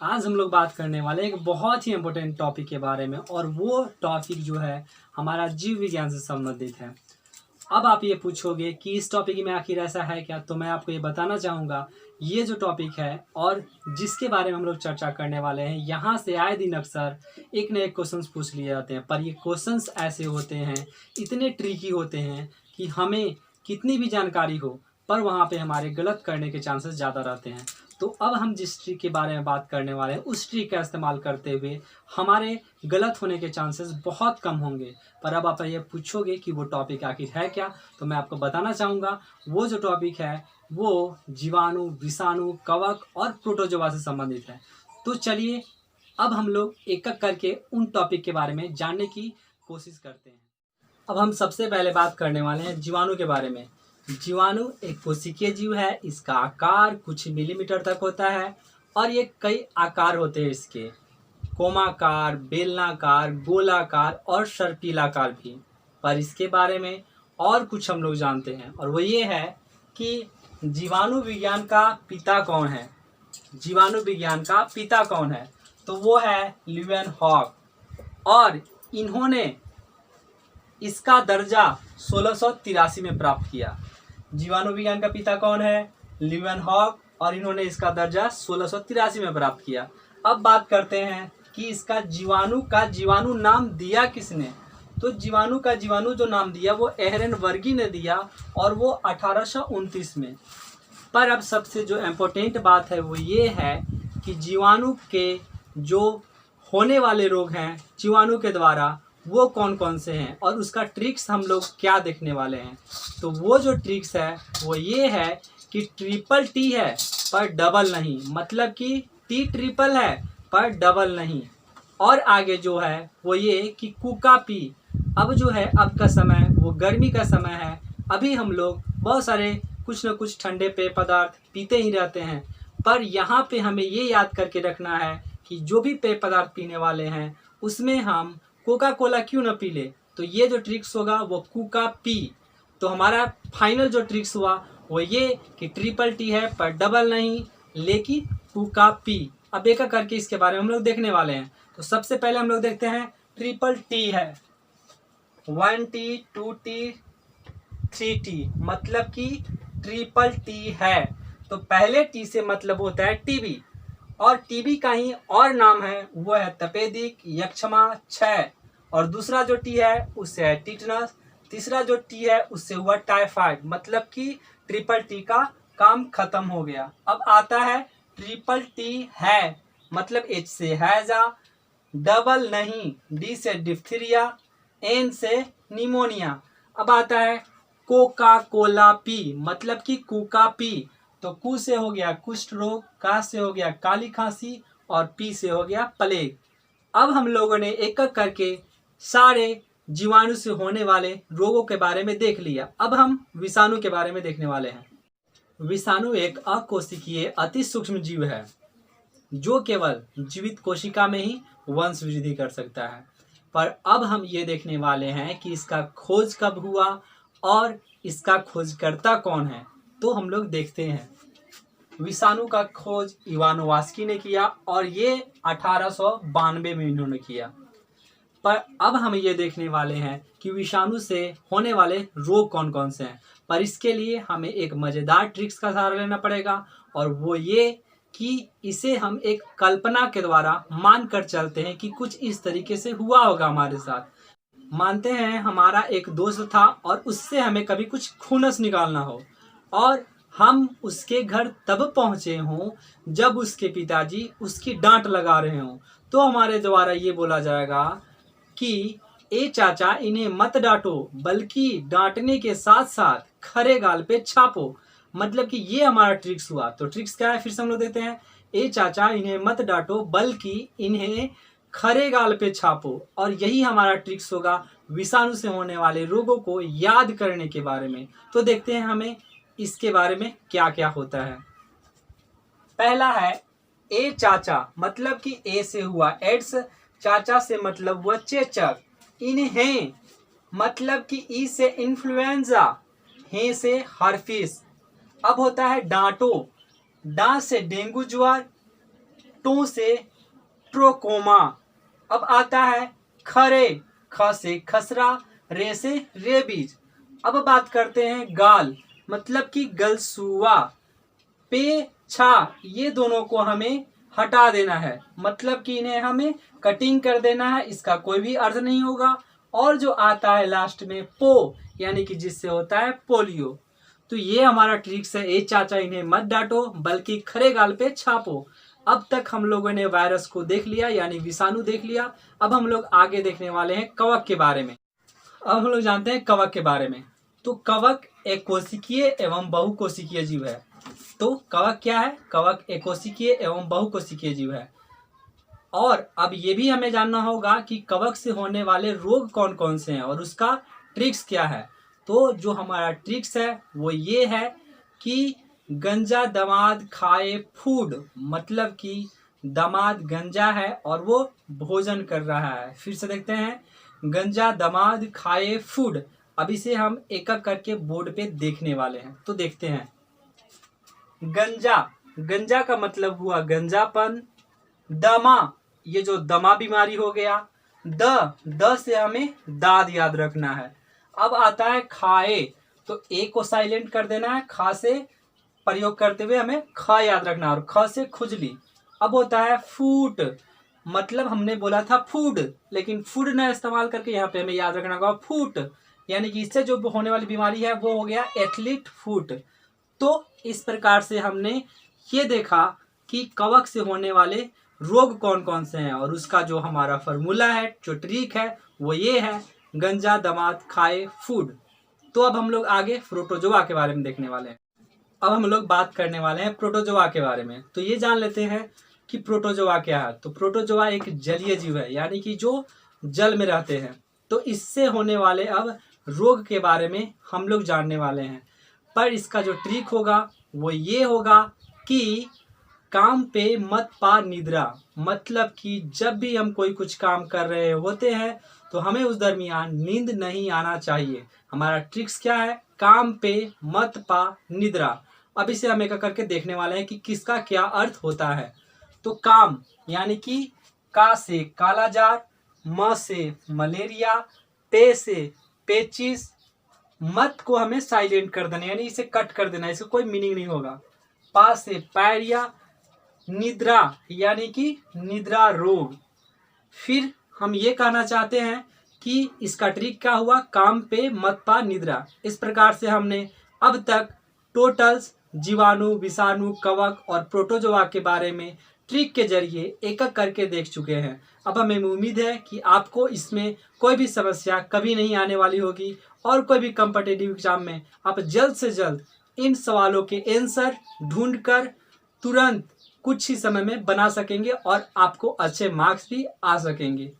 आज हम लोग बात करने वाले एक बहुत ही इम्पोर्टेंट टॉपिक के बारे में, और वो टॉपिक जो है हमारा जीव विज्ञान से संबंधित है। अब आप ये पूछोगे कि इस टॉपिक में आखिर ऐसा है क्या, तो मैं आपको ये बताना चाहूँगा। ये जो टॉपिक है और जिसके बारे में हम लोग चर्चा करने वाले हैं, यहाँ से आए दिन अक्सर एक न एक क्वेश्चंस पूछ लिए जाते हैं, पर ये क्वेश्चंस ऐसे होते हैं, इतने ट्रिकी होते हैं कि हमें कितनी भी जानकारी हो पर वहाँ पे हमारे गलत करने के चांसेस ज़्यादा रहते हैं। तो अब हम जिस ट्रिक के बारे में बात करने वाले हैं, उस ट्रिक का इस्तेमाल करते हुए हमारे गलत होने के चांसेस बहुत कम होंगे। पर अब आप ये पूछोगे कि वो टॉपिक आखिर है क्या, तो मैं आपको बताना चाहूँगा। वो जो टॉपिक है वो जीवाणु, विषाणु, कवक और प्रोटोजोआ से संबंधित है। तो चलिए अब हम लोग एक एक करके उन टॉपिक के बारे में जानने की कोशिश करते हैं। अब हम सबसे पहले बात करने वाले हैं जीवाणु के बारे में। जीवाणु एक कोशिकीय जीव है। इसका आकार कुछ मिलीमीटर तक होता है और ये कई आकार होते हैं इसके, कोमाकार, बेलनाकार, गोलाकार और सर्पिलाकार भी। पर इसके बारे में और कुछ हम लोग जानते हैं, और वो ये है कि जीवाणु विज्ञान का पिता कौन है। जीवाणु विज्ञान का पिता कौन है, तो वो है ल्यूवेनहॉक, और इन्होंने इसका दर्जा 1683 में प्राप्त किया। जीवाणु विज्ञान का पिता कौन है? ल्यूवेनहॉक, और इन्होंने इसका दर्जा 1683 में प्राप्त किया। अब बात करते हैं कि इसका जीवाणु नाम दिया किसने। तो जीवाणु का जीवाणु जो नाम दिया वो एहरेनबर्गी ने दिया, और वो 1829 में। पर अब सबसे जो इम्पोर्टेंट बात है वो ये है कि जीवाणु के जो होने वाले रोग हैं जीवाणु के द्वारा, वो कौन कौन से हैं और उसका ट्रिक्स हम लोग क्या देखने वाले हैं। तो वो जो ट्रिक्स है वो ये है कि ट्रिपल टी है पर डबल नहीं, मतलब कि टी ट्रिपल है पर डबल नहीं। और आगे जो है वो ये कि कुका पी। अब जो है अब का समय वो गर्मी का समय है, अभी हम लोग बहुत सारे कुछ न कुछ ठंडे पेय पदार्थ पीते ही रहते हैं, पर यहाँ पे हमें ये याद करके रखना है कि जो भी पेय पदार्थ पीने वाले हैं उसमें हम कोका कोला क्यों न पी ले। तो ये जो ट्रिक्स होगा वो कुका पी। तो हमारा फाइनल जो ट्रिक्स हुआ वो ये कि ट्रिपल टी है पर डबल नहीं, लेकिन कुका पी। अब एक करके इसके बारे में हम लोग देखने वाले हैं। तो सबसे पहले हम लोग देखते हैं ट्रिपल टी है 1T 2T 3T, मतलब कि ट्रिपल टी है। तो पहले टी से मतलब होता है टीबी, और टीबी का ही और नाम है वो है तपेदिक, यक्षमा, क्षय। और दूसरा जो टी है उससे है टिटनस। तीसरा जो टी है उससे हुआ टाइफाइड, मतलब कि ट्रिपल टी का काम खत्म हो गया। अब आता है ट्रिपल टी है, मतलब एच से हैजा, डबल नहीं, डी से डिफ्थीरिया, एन से निमोनिया। अब आता है कोका कोला पी, मतलब कि कुका पी। तो कु से हो गया कुष्ठ रोग, का से हो गया काली खांसी, और पी से हो गया प्लेग। अब हम लोगों ने एक एक करके सारे जीवाणु से होने वाले रोगों के बारे में देख लिया। अब हम विषाणु के बारे में देखने वाले हैं। विषाणु एक अकोशिकीय अति सूक्ष्म जीव है जो केवल जीवित कोशिका में ही वंश वृद्धि कर सकता है। पर अब हम ये देखने वाले हैं कि इसका खोज कब हुआ और इसका खोजकर्ता कौन है। तो हम लोग देखते हैं। विषाणु का खोज इवानोवास्की ने किया, और ये 1892 में इन्होंने किया। पर अब हम ये देखने वाले हैं कि विषाणु से होने वाले रोग कौन कौन से हैं। पर इसके लिए हमें एक मज़ेदार ट्रिक्स का सहारा लेना पड़ेगा, और वो ये कि इसे हम एक कल्पना के द्वारा मान कर चलते हैं कि कुछ इस तरीके से हुआ होगा हमारे साथ। मानते हैं हमारा एक दोस्त था और उससे हमें कभी कुछ खुनस निकालना हो, और हम उसके घर तब पहुँचे हों जब उसके पिताजी उसकी डांट लगा रहे हों। तो हमारे द्वारा ये बोला जाएगा कि ए चाचा, इन्हें मत डांटो, बल्कि डांटने के साथ साथ खरे गाल पे छापो। मतलब कि ये हमारा ट्रिक्स हुआ। तो ट्रिक्स क्या है, फिर से हम लोग देते हैं। ए चाचा, इन्हें मत डांटो, बल्कि इन्हें खरे गाल पे छापो। और यही हमारा ट्रिक्स होगा विषाणु से होने वाले रोगों को याद करने के बारे में। तो देखते हैं हमें इसके बारे में क्या क्या होता है। पहला है ए चाचा, मतलब कि ए से हुआ एड्स, चाचा से मतलब हुआ चेचक, इन्हें मतलब कि ई से इन्फ्लुएंजा, हे से हर्पीस। अब होता है डांटो, डा से डेंगू ज्वर, टो से ट्रोकोमा। अब आता है खरे, ख से खसरा, रे से रेबीज। अब बात करते हैं गाल, मतलब कि गलसुआ। पे छा, ये दोनों को हमें हटा देना है, मतलब कि इन्हें हमें कटिंग कर देना है, इसका कोई भी अर्थ नहीं होगा। और जो आता है लास्ट में पो, यानी कि जिससे होता है पोलियो। तो ये हमारा ट्रिक्स है। ए चाचा इन्हें मत डांटो, बल्कि खरे गाल पे छापो। अब तक हम लोगों ने वायरस को देख लिया, यानी विषाणु देख लिया। अब हम लोग आगे देखने वाले हैं कवक के बारे में। अब हम लोग जानते हैं कवक के बारे में। तो कवक एक कोशिकीय एवं बहुकोशिकीय जीव है। तो कवक क्या है? कवक एक कोशिकीय एवं बहुकोशिकीय जीव है। और अब ये भी हमें जानना होगा कि कवक से होने वाले रोग कौन कौन से हैं और उसका ट्रिक्स क्या है। तो जो हमारा ट्रिक्स है वो ये है कि गंजा दामाद खाए फूड, मतलब कि दामाद गंजा है और वो भोजन कर रहा है। फिर से देखते हैं, गंजा दामाद खाए फूड। अब इसे हम एक एक करके बोर्ड पे देखने वाले हैं, तो देखते हैं। गंजा, गंजा का मतलब हुआ गंजापन। दमा, ये जो दमा बीमारी हो गया। द से हमें दाद याद रखना है। अब आता है खाए, तो ए को साइलेंट कर देना है, खा से प्रयोग करते हुए हमें ख याद रखना है, और ख से खुजली। अब होता है फूट, मतलब हमने बोला था फूड, लेकिन फूड ना इस्तेमाल करके यहाँ पे हमें याद रखना होगा फूट, यानी कि इससे जो होने वाली बीमारी है वो हो गया एथलीट फूट। तो इस प्रकार से हमने ये देखा कि कवक से होने वाले रोग कौन कौन से हैं, और उसका जो हमारा फॉर्मूला है, जो ट्रिक है, वो ये है, गंजा दामाद खाए फूड। तो अब हम लोग आगे प्रोटोजोआ के बारे में देखने वाले हैं। अब हम लोग बात करने वाले हैं प्रोटोजोआ के बारे में। तो ये जान लेते हैं कि प्रोटोजोआ क्या है। तो प्रोटोजोआ एक जलीय जीव है, यानी कि जो जल में रहते हैं। तो इससे होने वाले अब रोग के बारे में हम लोग जानने वाले हैं। पर इसका जो ट्रिक होगा वो ये होगा कि काम पे मत पा निद्रा, मतलब कि जब भी हम कोई कुछ काम कर रहे होते हैं तो हमें उस दरमियान नींद नहीं आना चाहिए। हमारा ट्रिक्स क्या है? काम पे मत पा निद्रा। अब इसे हम एक एक करके देखने वाले हैं कि किसका क्या अर्थ होता है। तो काम, यानी कि का से कालाजार, म से मलेरिया, पे से पेचिस। मत को हमें साइलेंट कर देना, यानी इसे कट कर देना, इसका कोई मीनिंग नहीं होगा। पा से पायरिया, निद्रा यानी कि निद्रा रोग। फिर हम ये कहना चाहते हैं कि इसका ट्रिक क्या हुआ? काम पे मत पा निद्रा। इस प्रकार से हमने अब तक टोटल्स, जीवाणु, विषाणु, कवक और प्रोटोजोआ के बारे में ट्रिक के जरिए एक एक करके देख चुके हैं। अब हमें उम्मीद है कि आपको इसमें कोई भी समस्या कभी नहीं आने वाली होगी, और कोई भी कॉम्पिटिटिव एग्जाम में आप जल्द से जल्द इन सवालों के आंसर ढूंढकर तुरंत कुछ ही समय में बना सकेंगे और आपको अच्छे मार्क्स भी आ सकेंगे।